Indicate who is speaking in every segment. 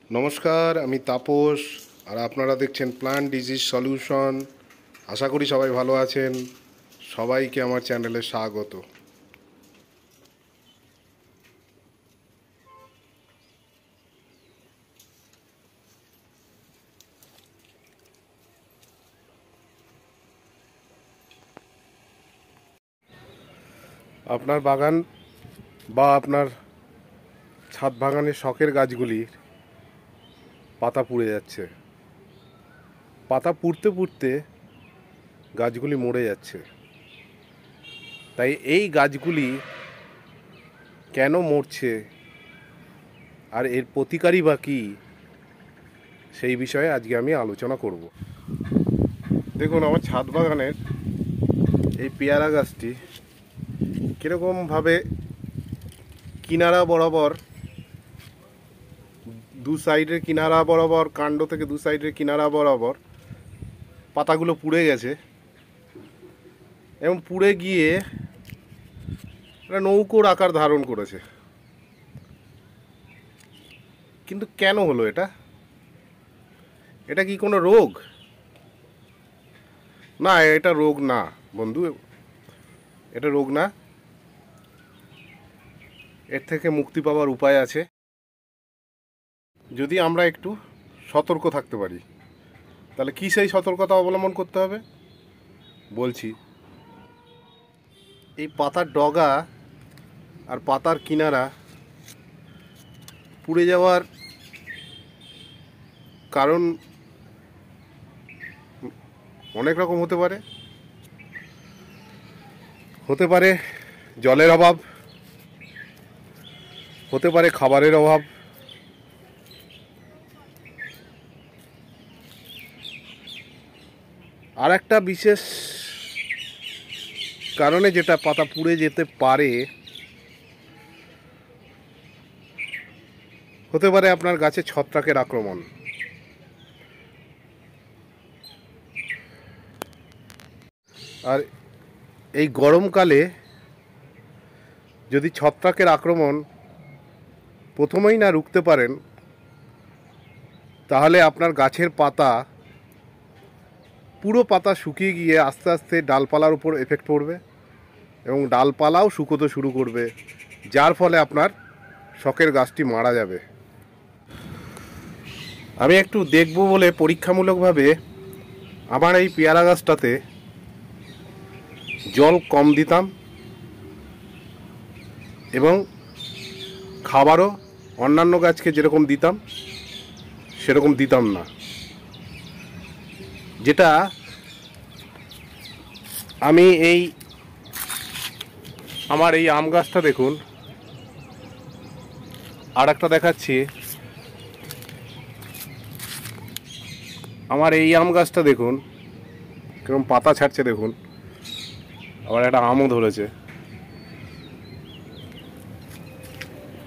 Speaker 1: নমস্কার, আমি তাপস। আর আপনারা দেখছেন প্লান্ট ডিজিজ সলিউশন। আশা করি সবাই ভালো আছেন। সবাইকে আমার চ্যানেলে স্বাগত। আপনার বাগান বা আপনার ছাদ বাগানের শখের গাছগুলির পাতা পুড়ে যাচ্ছে। পাতা পুড়তে পুড়তে গাছগুলি মরে যাচ্ছে। তাই এই গাছগুলি কেন মরছে আর এর প্রতিকারই বা কী, সেই বিষয়ে আজকে আমি আলোচনা করব। দেখুন, আমার ছাদ বাগানের এই পেয়ারা গাছটি কীরকমভাবে কিনারা বরাবর, দু সাইডের কিনারা বরাবর, কাণ্ড থেকে দু সাইডের কিনারা বরাবর পাতাগুলো পুড়ে গেছে এবং পুড়ে গিয়ে একটা নৌকোর আকার ধারণ করেছে। কিন্তু কেন হলো এটা? এটা কি কোনো রোগ? না, এটা রোগ না বন্ধু, এটা রোগ না। এর থেকে মুক্তি পাওয়ার উপায় আছে, যদি আমরা একটু সতর্ক থাকতে পারি। তাহলে কি সেই সতর্কতা অবলম্বন করতে হবে বলছি। এই পাতার ডগা আর পাতার কিনারা পুড়ে যাওয়ার কারণ অনেক রকম হতে পারে। হতে পারে জলের অভাব, হতে পারে খাবারের অভাব, আর একটা বিশেষ কারণে যেটা পাতা পুড়ে যেতে পারে, হতে পারে আপনার গাছে ছত্রাকের আক্রমণ। আর এই গরমকালে যদি ছত্রাকের আক্রমণ প্রথমেই না রুখতে পারেন, তাহলে আপনার গাছের পাতা, পুরো পাতা শুকিয়ে গিয়ে আস্তে আস্তে ডালপালার উপর এফেক্ট পড়বে এবং ডালপালাও শুকোতে শুরু করবে, যার ফলে আপনার শখের গাছটি মারা যাবে। আমি একটু দেখব বলে পরীক্ষামূলকভাবে আমার এই পেয়ারা গাছটাতে জল কম দিতাম এবং খাবারও অন্যান্য গাছকে যেরকম দিতাম সেরকম দিতাম না। যেটা আমি আমার এই আম গাছটা দেখুন, আর একটা দেখাচ্ছি। আমার এই আম গাছটা দেখুন কিরকম পাতা ছাড়ছে, দেখুন। আবার একটা আমও ধরেছে।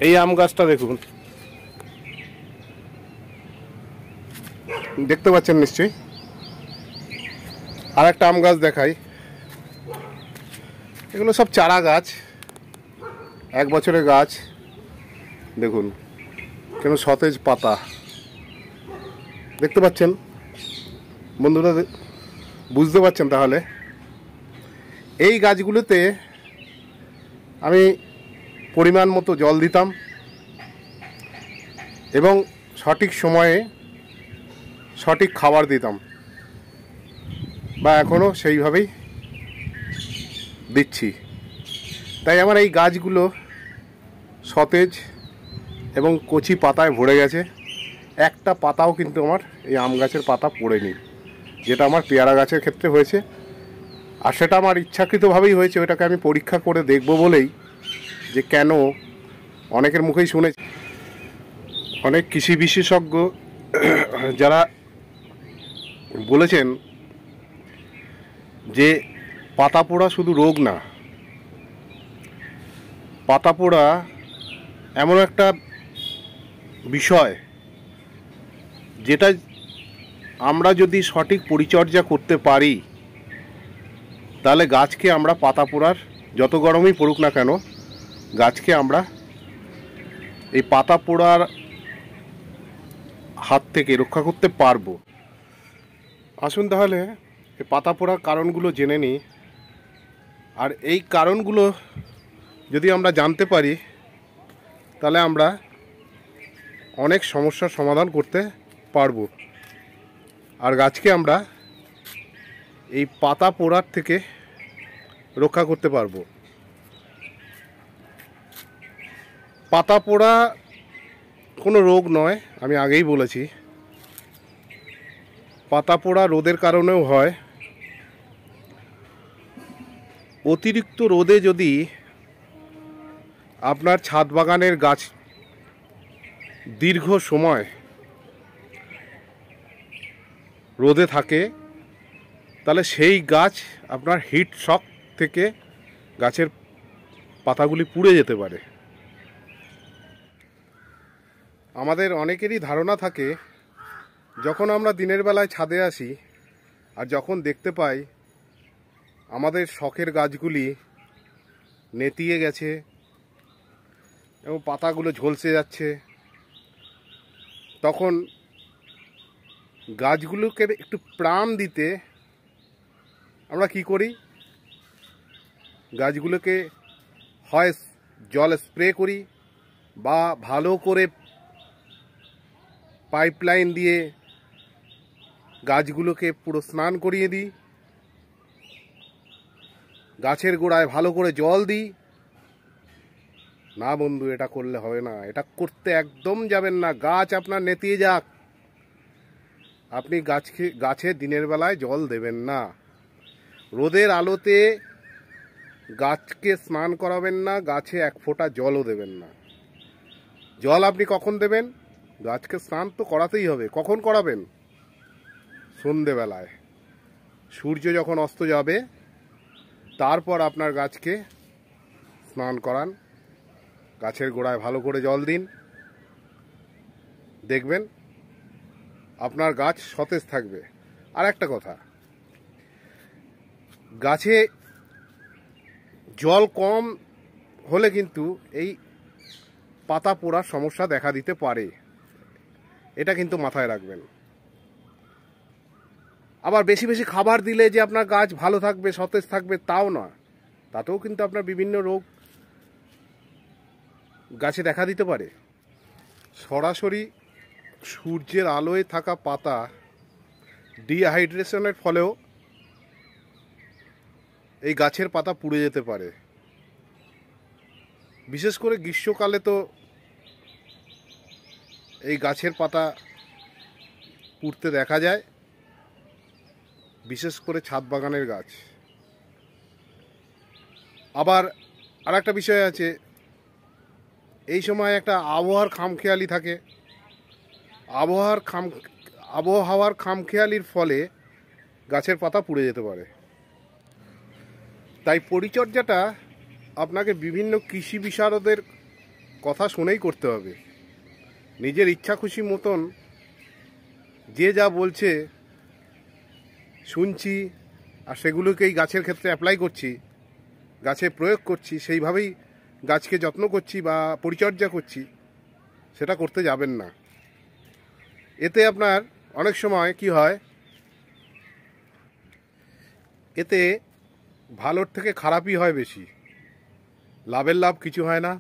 Speaker 1: এই আম গাছটা দেখুন, দেখতে পাচ্ছেন নিশ্চয়ই। আর একটা আম গাছ দেখাই। এগুলো সব চারা গাছ, 1 বছরের গাছ। দেখুন কেন সতেজ পাতা, দেখতে পাচ্ছেন বন্ধুরা? বুঝতে পারছেন তাহলে? এই গাছগুলোতে আমি পরিমাণ মতো জল দিতাম এবং সঠিক সময়ে সঠিক খাবার দিতাম, বা এখনও সেইভাবেই দিচ্ছি। তাই আমার এই গাছগুলো সতেজ এবং কচি পাতায় ভরে গেছে। একটা পাতাও কিন্তু আমার এই আম গাছের পাতা পড়েনি, যেটা আমার পেয়ারা গাছের ক্ষেত্রে হয়েছে। আর সেটা আমার ইচ্ছাকৃতভাবেই হয়েছে, ওটাকে আমি পরীক্ষা করে দেখব বলেই, যে কেন। অনেকের মুখেই শুনেছি, অনেক কৃষি বিশেষজ্ঞ যারা বলেছেন যে পাতা পোড়া শুধু রোগ না, পাতা পোড়া এমন একটা বিষয় যেটা আমরা যদি সঠিক পরিচর্যা করতে পারি, তাহলে গাছকে আমরা পাতা পোড়ার, যত গরমই পড়ুক না কেন, গাছকে আমরা এই পাতা পোড়ার হাত থেকে রক্ষা করতে পারবো। আসুন তাহলে এই পাতা পোড়ার কারণগুলো জেনে নিই। আর এই কারণগুলো যদি আমরা জানতে পারি তাহলে আমরা অনেক সমস্যার সমাধান করতে পারবো, আর গাছকে আমরা এই পাতা পোড়ার থেকে রক্ষা করতে পারবো। পাতা পোড়া কোনো রোগ নয়, আমি আগেই বলেছি। পাতা পোড়া রোদের কারণেও হয়। অতিরিক্ত রোদে যদি আপনার ছাদ বাগানের গাছ দীর্ঘ সময় রোদে থাকে তাহলে সেই গাছ আপনার হিট শক থেকে গাছের পাতাগুলি পুড়ে যেতে পারে। আমাদের অনেকেরই ধারণা থাকে যখন আমরা দিনের বেলায় ছাদে আসি আর যখন দেখতে পাই আমাদের শখের গাছগুলি নেতিয়ে গেছে এবং পাতাগুলো ঝলসে যাচ্ছে, তখন গাছগুলোকে একটু প্রাণ দিতে আমরা কি করি, গাছগুলোকে হয় জল স্প্রে করি বা ভালো করে পাইপলাইন দিয়ে গাছগুলোকে পুরো স্নান করিয়ে দিই, গাছের গোড়ায় ভালো করে জল দিই। না বন্ধু, এটা করলে হবে না, এটা করতে একদম যাবেন না। গাছ আপনার নেতিয়ে যাক, আপনি গাছে দিনের বেলায় জল দেবেন না। রোদের আলোতে গাছকে স্নান করাবেন না, গাছে এক ফোঁটা জলও দেবেন না। জল আপনি কখন দেবেন? গাছকে স্নান তো করাতেই হবে। কখন করাবেন? সন্ধেবেলায়, সূর্য যখন অস্ত যাবে তারপর আপনার গাছকে স্নান করান, গাছের গোড়ায় ভালো করে জল দিন, দেখবেন আপনার গাছ সতেজ থাকবে। আর একটা কথা, গাছে জল কম হলে কিন্তু এই পাতা পোড়ার সমস্যা দেখা দিতে পারে, এটা কিন্তু মাথায় রাখবেন। আবার বেশি বেশি খাবার দিলে যে আপনার গাছ ভালো থাকবে, সতেজ থাকবে, তাও না। তাতেও কিন্তু আপনার বিভিন্ন রোগ গাছে দেখা দিতে পারে। সরাসরি সূর্যের আলোয় থাকা পাতা ডিহাইড্রেশনের ফলেও এই গাছের পাতা পুড়ে যেতে পারে। বিশেষ করে গ্রীষ্মকালে তো এই গাছের পাতা পুড়তে দেখা যায়, বিশেষ করে ছাদ বাগানের গাছ। আবার আর একটা বিষয় আছে, এই সময় একটা আবহাওয়ার খামখেয়ালি থাকে। আবহাওয়ার খামখেয়ালির ফলে গাছের পাতা পুড়ে যেতে পারে। তাই পরিচর্যাটা আপনাকে বিভিন্ন কৃষি বিশারদের কথা শুনেই করতে হবে। নিজের ইচ্ছা খুশি মতন যে যা বলছে শুনছি আর সেগুলোকেই গাছের ক্ষেত্রে অ্যাপ্লাই করছি, গাছে প্রয়োগ করছি, সেইভাবেই গাছকে যত্ন করছি বা পরিচর্যা করছি, সেটা করতে যাবেন না। এতে আপনার অনেক সময় কি হয়, এতে ভালোর থেকে খারাপই হয় বেশি, লাভের লাভ কিছু হয় না,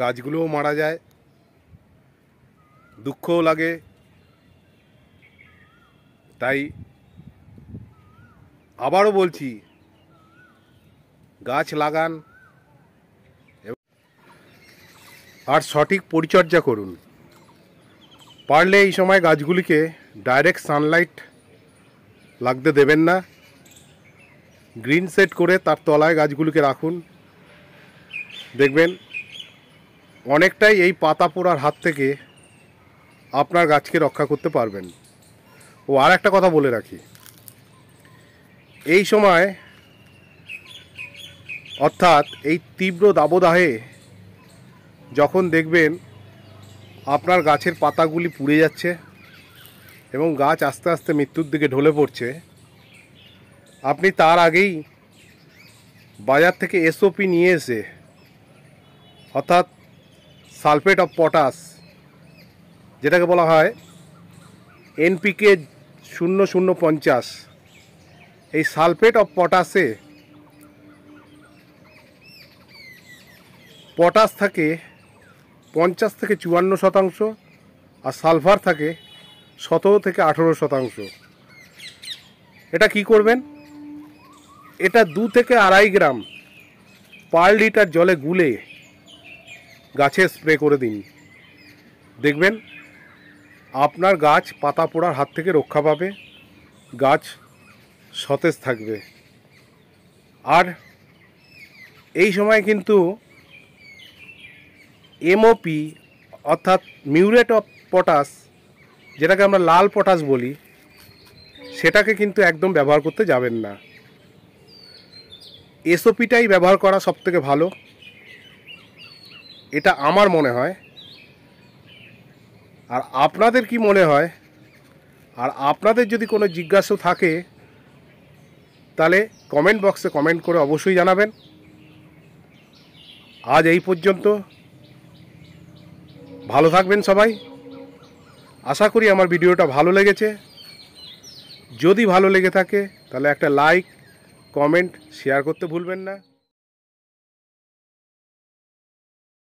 Speaker 1: গাছগুলোও মারা যায়, দুঃখও লাগে। তাই আবারও বলছি, গাছ লাগান আর সঠিক পরিচর্যা করুন। পারলে এই সময় গাছগুলিকে ডাইরেক্ট সানলাইট লাগতে দেবেন না, গ্রিন সেট করে তার তলায় গাছগুলিকে রাখুন। দেখবেন অনেকটাই এই পাতা পোড়ার হাত থেকে আপনার গাছকে রক্ষা করতে পারবেন। ও আর একটা কথা বলে রাখি, এই সময় অর্থাৎ এই তীব্র দাবদাহে যখন দেখবেন আপনার গাছের পাতাগুলি পুড়ে যাচ্ছে এবং গাছ আস্তে আস্তে মৃত্যুর দিকে ঢলে পড়ছে, আপনি তার আগেই বাজার থেকে এসওপি নিয়ে এসে, অর্থাৎ সালফেট অফ পটাশ যেটাকে বলা হয় এনপিকে 0050, এই সালফেট অফ পটাশে পটাশ থাকে 50 থেকে 54%, আর সালফার থাকে 17 থেকে 18%। এটা কি করবেন, এটা 2 থেকে 2.5 গ্রাম পার লিটার জলে গুলে গাছে স্প্রে করে দিন। দেখবেন আপনার গাছ পাতা পোড়ার হাত থেকে রক্ষা পাবে, গাছ সতেজ থাকবে। আর এই সময় কিন্তু এমওপি অর্থাৎ মিউরেট অফ পটাশ, যেটাকে আমরা লাল পটাশ বলি, সেটাকে কিন্তু একদম ব্যবহার করতে যাবেন না। এসওপিটাই ব্যবহার করা সবথেকে ভালো, এটা আমার মনে হয়। আর আপনাদের কি মনে হয়? আর আপনাদের যদি কোনো জিজ্ঞাসা থাকে তাহলে কমেন্ট বক্সে কমেন্ট করে অবশ্যই জানাবেন। আজ এই পর্যন্ত, ভালো থাকবেন সবাই। আশা করি আমার ভিডিওটা ভালো লেগেছে। যদি ভালো লেগে থাকে তাহলে একটা লাইক, কমেন্ট, শেয়ার করতে ভুলবেন না।